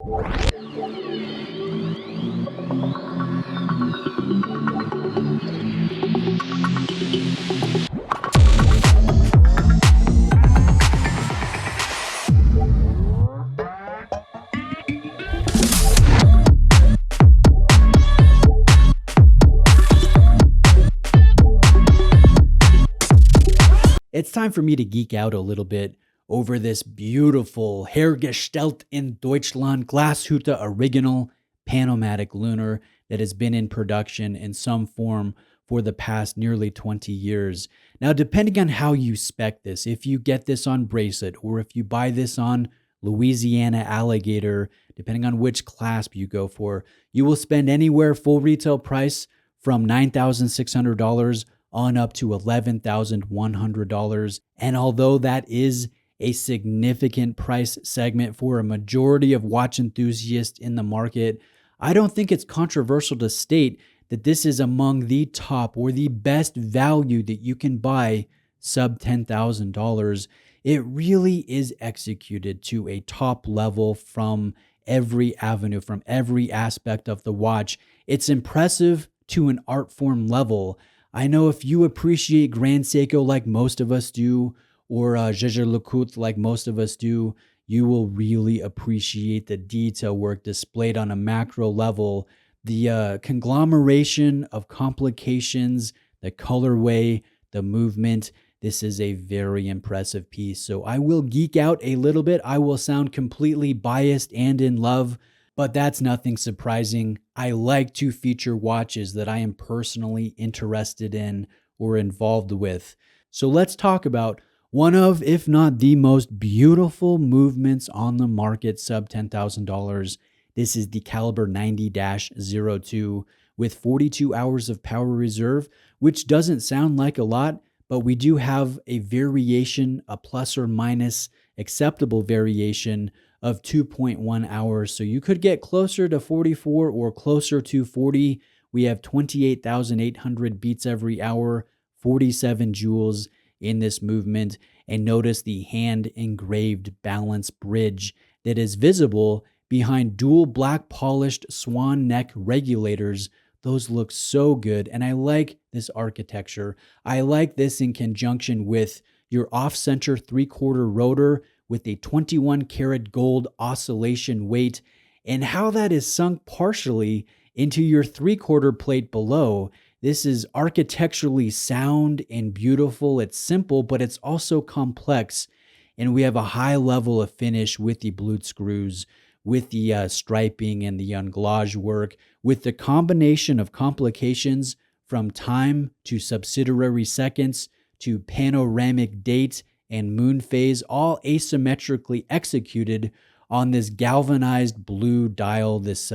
It's time for me to geek out a little bit over this beautiful Hergestellt in Deutschland Glashutte Original Panomatic Lunar that has been in production in some form for the past nearly 20 years. Now, depending on how you spec this, if you get this on bracelet or if you buy this on Louisiana alligator, depending on which clasp you go for, you will spend anywhere full retail price from $9,600 on up to $11,100. And although that is a significant price segment for a majority of watch enthusiasts in the market, I don't think it's controversial to state that this is among the top or the best value that you can buy sub $10,000. It really is executed to a top level from every avenue, from every aspect of the watch. It's impressive to an art form level. I know if you appreciate Grand Seiko like most of us do, or Jaeger-LeCoultre like most of us do, you will really appreciate the detail work displayed on a macro level, the conglomeration of complications, the colorway, the movement. This is a very impressive piece. So I will geek out a little bit. I will sound completely biased and in love, but that's nothing surprising. I like to feature watches that I am personally interested in or involved with. So let's talk about one of, if not the most beautiful movements on the market sub $10,000. This is the caliber 90-02 with 42 hours of power reserve, which doesn't sound like a lot, but we do have a variation, a plus or minus acceptable variation of 2.1 hours. So you could get closer to 44 or closer to 40. We have 28,800 beats every hour, 47 joules in this movement. And notice the hand engraved balance bridge that is visible behind dual black polished swan neck regulators. Those look so good. And I like this architecture. I like this in conjunction with your off-center 3/4 rotor with a 21 karat gold oscillation weight, and how that is sunk partially into your 3/4 plate below. This is architecturally sound and beautiful. It's simple, but it's also complex. And we have a high level of finish with the blued screws, with the striping and the englage work, with the combination of complications from time to subsidiary seconds to panoramic date and moonphase, all asymmetrically executed on this galvanized blue dial, this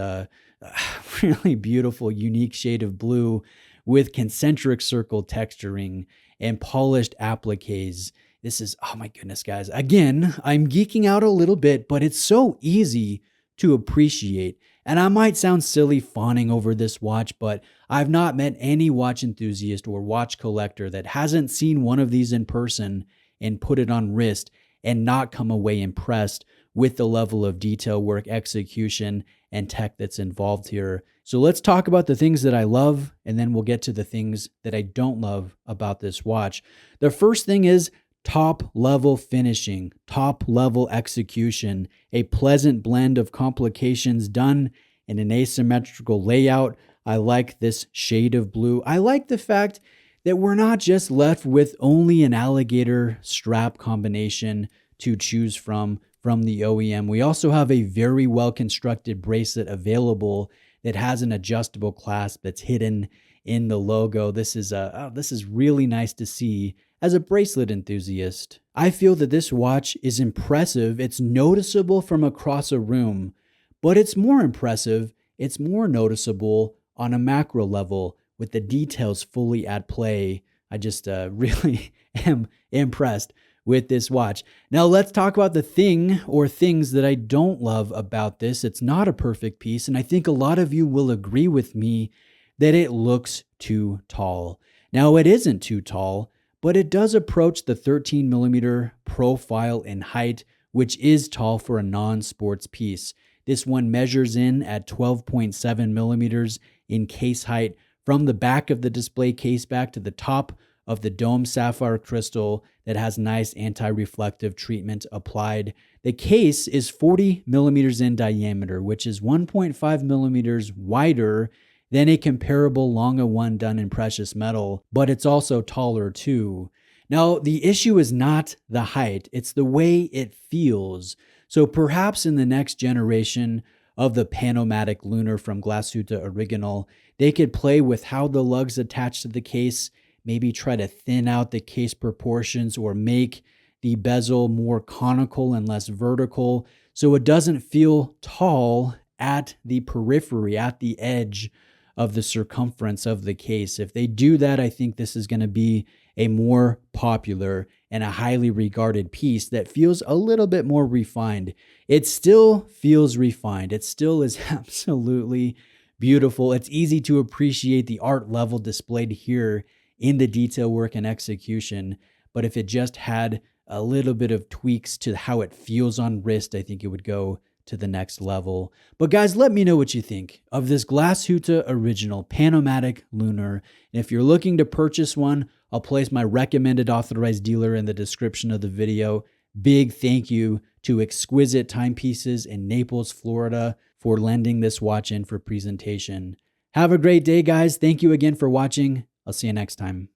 really beautiful, unique shade of blue with concentric circle texturing and polished appliques. This is, oh my goodness, guys. Again, I'm geeking out a little bit, but it's so easy to appreciate. And I might sound silly fawning over this watch, but I've not met any watch enthusiast or watch collector that hasn't seen one of these in person and put it on wrist and not come away impressed with the level of detail work, execution, and tech that's involved here. So let's talk about the things that I love, and then we'll get to the things that I don't love about this watch. The first thing is top level finishing, top level execution, a pleasant blend of complications done in an asymmetrical layout. I like this shade of blue. I like the fact that we're not just left with only an alligator strap combination to choose from the OEM. We also have a very well constructed bracelet available that has an adjustable clasp that's hidden in the logo. This is really nice to see as a bracelet enthusiast. I feel that this watch is impressive. It's noticeable from across a room, but it's more impressive, it's more noticeable on a macro level with the details fully at play. I just really am impressed with this watch. Now let's talk about the thing or things that I don't love about this. It's not a perfect piece, and I think a lot of you will agree with me that it looks too tall. Now it isn't too tall, but it does approach the 13 millimeter profile in height, which is tall for a non-sports piece. This one measures in at 12.7 millimeters in case height from the back of the display case back to the top of the dome sapphire crystal that has nice anti-reflective treatment applied. The case is 40 millimeters in diameter, which is 1.5 millimeters wider than a comparable Longa one done in precious metal, but it's also taller too. Now, the issue is not the height, it's the way it feels. So perhaps in the next generation of the Panomatic Lunar from Glashutte Original, they could play with how the lugs attach to the case, maybe try to thin out the case proportions or make the bezel more conical and less vertical so it doesn't feel tall at the periphery, at the edge of the circumference of the case. If they do that, I think this is going to be a more popular and a highly regarded piece that feels a little bit more refined. It still feels refined. It still is absolutely beautiful. It's easy to appreciate the art level displayed here in the detail work and execution. But if it just had a little bit of tweaks to how it feels on wrist, I think it would go to the next level. But guys, let me know what you think of this Glashutte Original Panomatic Lunar. And if you're looking to purchase one, I'll place my recommended authorized dealer in the description of the video. Big thank you to Exquisite Timepieces in Naples, Florida for lending this watch in for presentation. Have a great day, guys. Thank you again for watching. I'll see you next time.